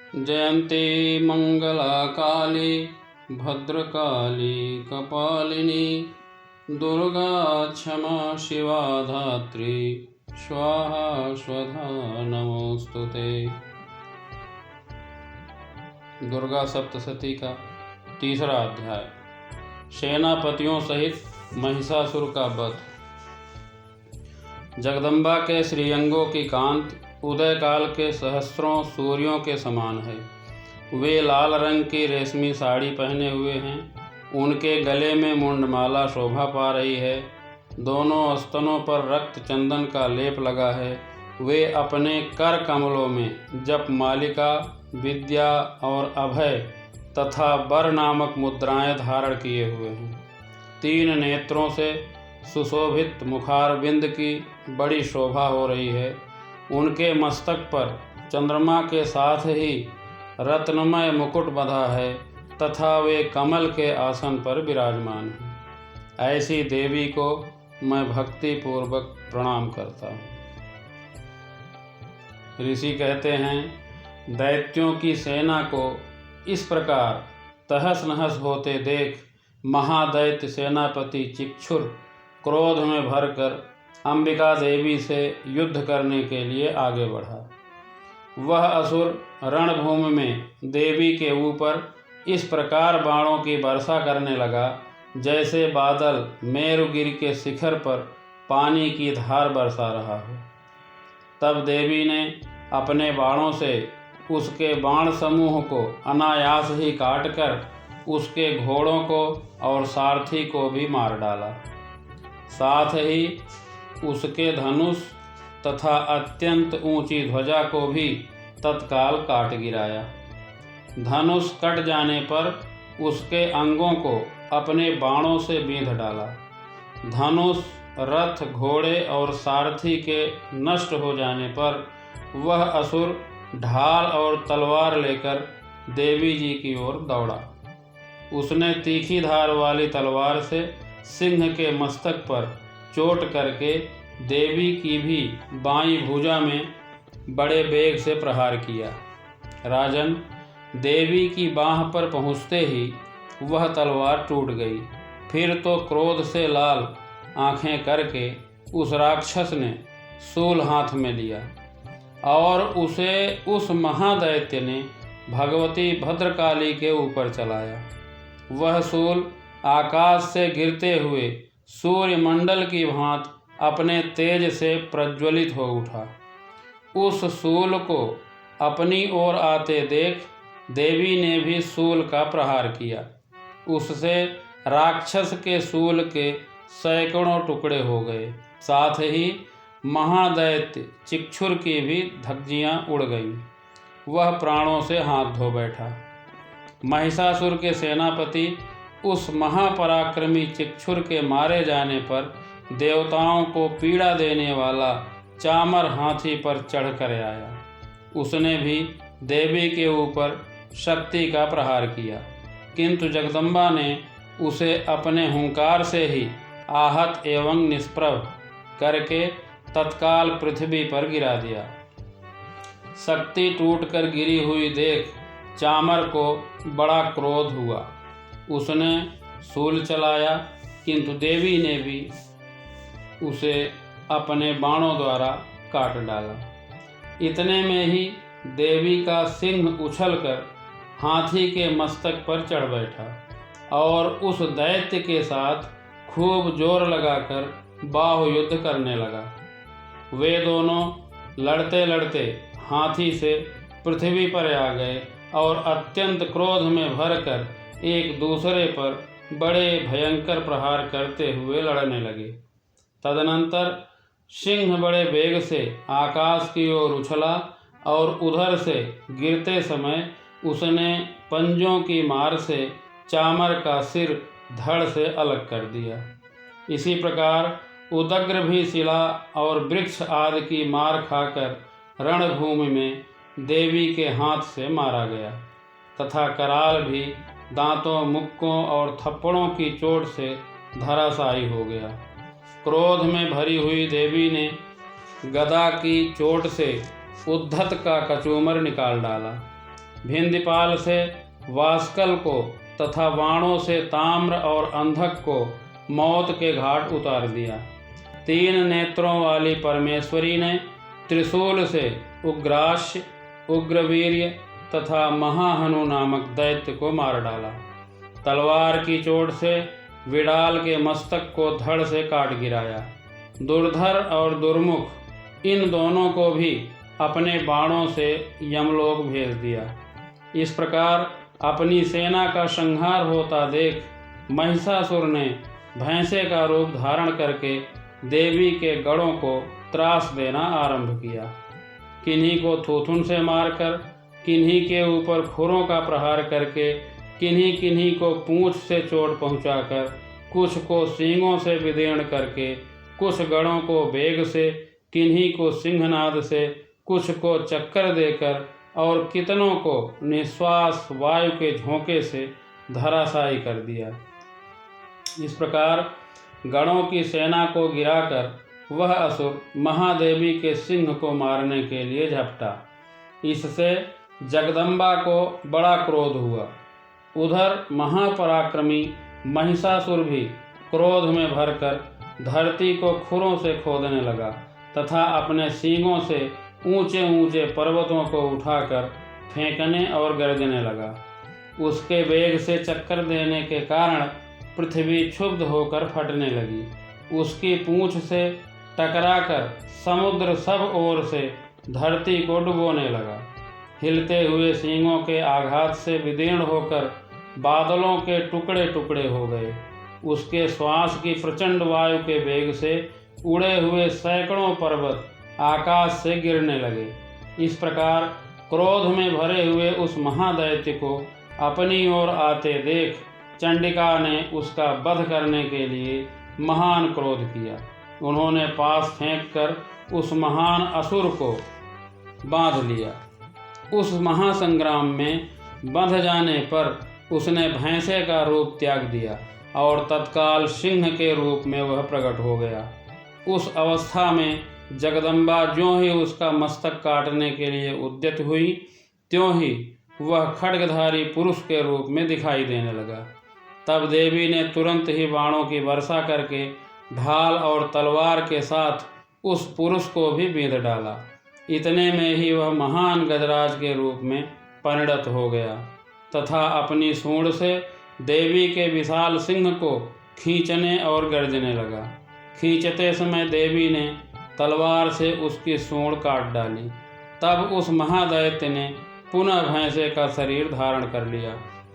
जयन्ती मंगला काली भद्रकाली कपालिनी दुर्गा क्षमा शिवा धात्री स्वाहा स्वधा नमोस्तुते। दुर्गा सप्तशती का तीसरा अध्याय। सेनापतियों सहित महिषासुर का वध। जगदम्बा के श्रीअंगों की कांति उदय काल के सहस्रों सूर्यों के समान है। वे लाल रंग की रेशमी साड़ी पहने हुए हैं। उनके गले में मुंडमाला शोभा पा रही है। दोनों स्तनों पर रक्त चंदन का लेप लगा है। वे अपने कर कमलों में जप मालिका, विद्या और अभय तथा वर नामक मुद्राएं धारण किए हुए हैं। 3 नेत्रों से सुशोभित मुखारविंद की बड़ी शोभा हो रही है। उनके मस्तक पर चंद्रमा के साथ ही रत्नमय मुकुट बंधा है तथा वे कमल के आसन पर विराजमान हैं। ऐसी देवी को मैं भक्ति पूर्वक प्रणाम करता हूँ। ऋषि कहते हैं, दैत्यों की सेना को इस प्रकार तहस नहस होते देख महादैत्य सेनापति चिक्षुर क्रोध में भरकर अंबिका देवी से युद्ध करने के लिए आगे बढ़ा। वह असुर रणभूमि में देवी के ऊपर इस प्रकार बाणों की वर्षा करने लगा जैसे बादल मेरुगिरी के शिखर पर पानी की धार बरसा रहा हो। तब देवी ने अपने बाणों से उसके बाण समूह को अनायास ही काटकर उसके घोड़ों को और सारथी को भी मार डाला। साथ ही उसके धनुष तथा अत्यंत ऊंची ध्वजा को भी तत्काल काट गिराया। धनुष कट जाने पर उसके अंगों को अपने बाणों से बींध डाला। धनुष, रथ, घोड़े और सारथी के नष्ट हो जाने पर वह असुर ढाल और तलवार लेकर देवी जी की ओर दौड़ा। उसने तीखी धार वाली तलवार से सिंह के मस्तक पर चोट करके देवी की भी बाईं भुजा में बड़े वेग से प्रहार किया। राजन, देवी की बाह पर पहुँचते ही वह तलवार टूट गई। फिर तो क्रोध से लाल आंखें करके उस राक्षस ने शूल हाथ में लिया और उसे उस महादैत्य ने भगवती भद्रकाली के ऊपर चलाया। वह शूल आकाश से गिरते हुए सूर्यमंडल की भांति अपने तेज से प्रज्वलित हो उठा। उस शूल को अपनी ओर आते देख देवी ने भी शूल का प्रहार किया। उससे राक्षस के शूल के सैकड़ों टुकड़े हो गए। साथ ही महादैत्य चिक्षुर की भी धज्जियां उड़ गईं। वह प्राणों से हाथ धो बैठा। महिषासुर के सेनापति उस महापराक्रमी चिक्षुर के मारे जाने पर देवताओं को पीड़ा देने वाला चामर हाथी पर चढ़कर आया। उसने भी देवी के ऊपर शक्ति का प्रहार किया, किंतु जगदम्बा ने उसे अपने हुंकार से ही आहत एवं निष्प्रभ करके तत्काल पृथ्वी पर गिरा दिया। शक्ति टूटकर गिरी हुई देख चामर को बड़ा क्रोध हुआ। उसने शूल चलाया, किंतु देवी ने भी उसे अपने बाणों द्वारा काट डाला। इतने में ही देवी का सिंह उछलकर हाथी के मस्तक पर चढ़ बैठा और उस दैत्य के साथ खूब जोर लगाकर बाहुयुद्ध करने लगा। वे दोनों लड़ते लड़ते हाथी से पृथ्वी पर आ गए और अत्यंत क्रोध में भरकर एक दूसरे पर बड़े भयंकर प्रहार करते हुए लड़ने लगे। तदनंतर सिंह बड़े वेग से आकाश की ओर उछला और उधर से गिरते समय उसने पंजों की मार से चामर का सिर धड़ से अलग कर दिया। इसी प्रकार उदग्र भी शिला और वृक्ष आदि की मार खाकर रणभूमि में देवी के हाथ से मारा गया तथा कराल भी दांतों, मुक्कों और थप्पड़ों की चोट से धराशायी हो गया। क्रोध में भरी हुई देवी ने गदा की चोट से उद्धत का कचूमर निकाल डाला। भिंदपाल से वास्कल को तथा बाणों से ताम्र और अंधक को मौत के घाट उतार दिया। 3 नेत्रों वाली परमेश्वरी ने त्रिशूल से उग्रास्य, उग्रवीर्य तथा महाहनु नामक दैत्य को मार डाला। तलवार की चोट से विडाल के मस्तक को धड़ से काट गिराया। दुर्धर और दुर्मुख इन दोनों को भी अपने बाणों से यमलोक भेज दिया। इस प्रकार अपनी सेना का संहार होता देख महिषासुर ने भैंसे का रूप धारण करके देवी के गढ़ों को त्रास देना आरंभ किया। किन्हीं को थूथुन से मारकर, किन्हीं के ऊपर खुरों का प्रहार करके, किन्हीं किन्हीं को पूंछ से चोट पहुंचाकर, कुछ को सींगों से विदीर्ण करके, कुछ गढ़ों को बेग से, किन्हीं को सिंहनाद से, कुछ को चक्कर देकर और कितनों को निश्वास वायु के झोंके से धराशायी कर दिया। इस प्रकार गणों की सेना को गिराकर वह असुर महादेवी के सिंह को मारने के लिए झपटा। इससे जगदम्बा को बड़ा क्रोध हुआ। उधर महापराक्रमी महिषासुर भी क्रोध में भरकर धरती को खुरों से खोदने लगा तथा अपने सींगों से ऊंचे ऊंचे पर्वतों को उठाकर फेंकने और गरजने लगा। उसके वेग से चक्कर देने के कारण पृथ्वी क्षुब्ध होकर फटने लगी। उसकी पूंछ से टकराकर समुद्र सब ओर से धरती को डुबोने लगा। हिलते हुए सींगों के आघात से विदीर्ण होकर बादलों के टुकड़े टुकड़े हो गए। उसके श्वास की प्रचंड वायु के वेग से उड़े हुए सैकड़ों पर्वत आकाश से गिरने लगे। इस प्रकार क्रोध में भरे हुए उस महादैत्य को अपनी ओर आते देख चंडिका ने उसका वध करने के लिए महान क्रोध किया। उन्होंने पास फेंककर उस महान असुर को बांध लिया। उस महासंग्राम में बंध जाने पर उसने भैंसे का रूप त्याग दिया और तत्काल सिंह के रूप में वह प्रकट हो गया। उस अवस्था में जगदम्बा ज्यों ही उसका मस्तक काटने के लिए उद्यत हुई, त्यों ही वह खड्गधारी पुरुष के रूप में दिखाई देने लगा। तब देवी ने तुरंत ही बाणों की वर्षा करके ढाल और तलवार के साथ उस पुरुष को भी बींध डाला। इतने में ही वह महान गजराज के रूप में परिणत हो गया तथा अपनी सूंड से देवी के विशाल सिंह को खींचने और गर्जने लगा। खींचते समय देवी ने तलवार से उसकी सूंड काट डाली। तब उस महादैत्य ने पुनः भैंसे का शरीर धारण कर लिया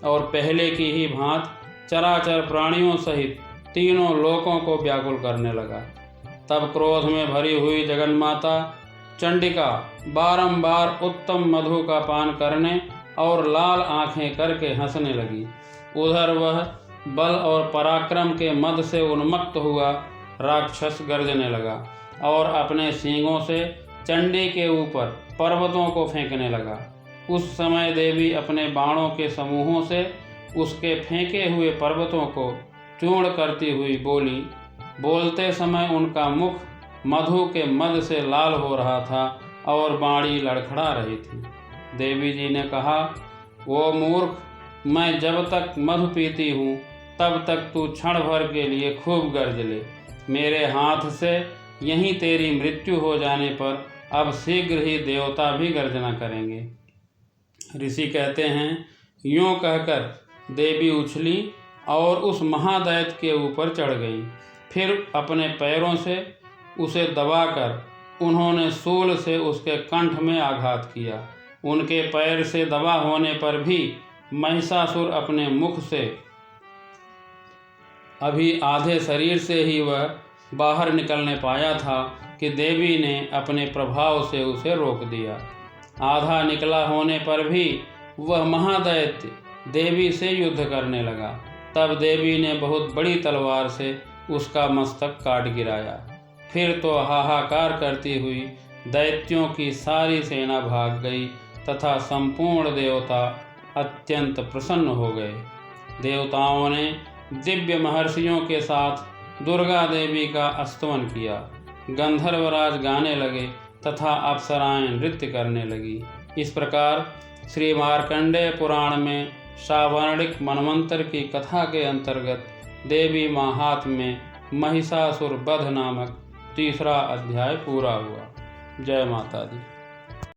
और पहले की ही भांति चराचर प्राणियों सहित तीनों लोकों को व्याकुल करने लगा। तब क्रोध में भरी हुई जगन्माता चंडिका बारंबार उत्तम मधु का पान करने और लाल आंखें करके हंसने लगी। उधर वह बल और पराक्रम के मद से उन्मत्त हुआ राक्षस गर्जने लगा और अपने सींगों से चंडी के ऊपर पर्वतों को फेंकने लगा। उस समय देवी अपने बाणों के समूहों से उसके फेंके हुए पर्वतों को चूर्ण करती हुई बोली। बोलते समय उनका मुख मधु के मद से लाल हो रहा था और बाणी लड़खड़ा रही थी। देवी जी ने कहा, वो मूर्ख, मैं जब तक मधु पीती हूँ तब तक तू क्षण भर के लिए खूब गर्ज ले। मेरे हाथ से यहीं तेरी मृत्यु हो जाने पर अब शीघ्र ही देवता भी गर्जना करेंगे। ऋषि कहते हैं, यूँ कहकर देवी उछली और उस महादैत्य के ऊपर चढ़ गई। फिर अपने पैरों से उसे दबाकर उन्होंने शूल से उसके कंठ में आघात किया। उनके पैर से दबा होने पर भी महिषासुर अपने मुख से अभी आधे शरीर से ही वह बाहर निकलने पाया था कि देवी ने अपने प्रभाव से उसे रोक दिया। आधा निकला होने पर भी वह महादैत्य देवी से युद्ध करने लगा। तब देवी ने बहुत बड़ी तलवार से उसका मस्तक काट गिराया। फिर तो हाहाकार करती हुई दैत्यों की सारी सेना भाग गई तथा संपूर्ण देवता अत्यंत प्रसन्न हो गए। देवताओं ने दिव्य महर्षियों के साथ दुर्गा देवी का स्तवन किया। गंधर्वराज गाने लगे तथा अप्सराएं नृत्य करने लगी। इस प्रकार श्री मार्कंडेय पुराण में सावर्णिक मनवंतर की कथा के अंतर्गत देवी महात्म्य में महिषासुर वध नामक तीसरा अध्याय पूरा हुआ। जय माता दी।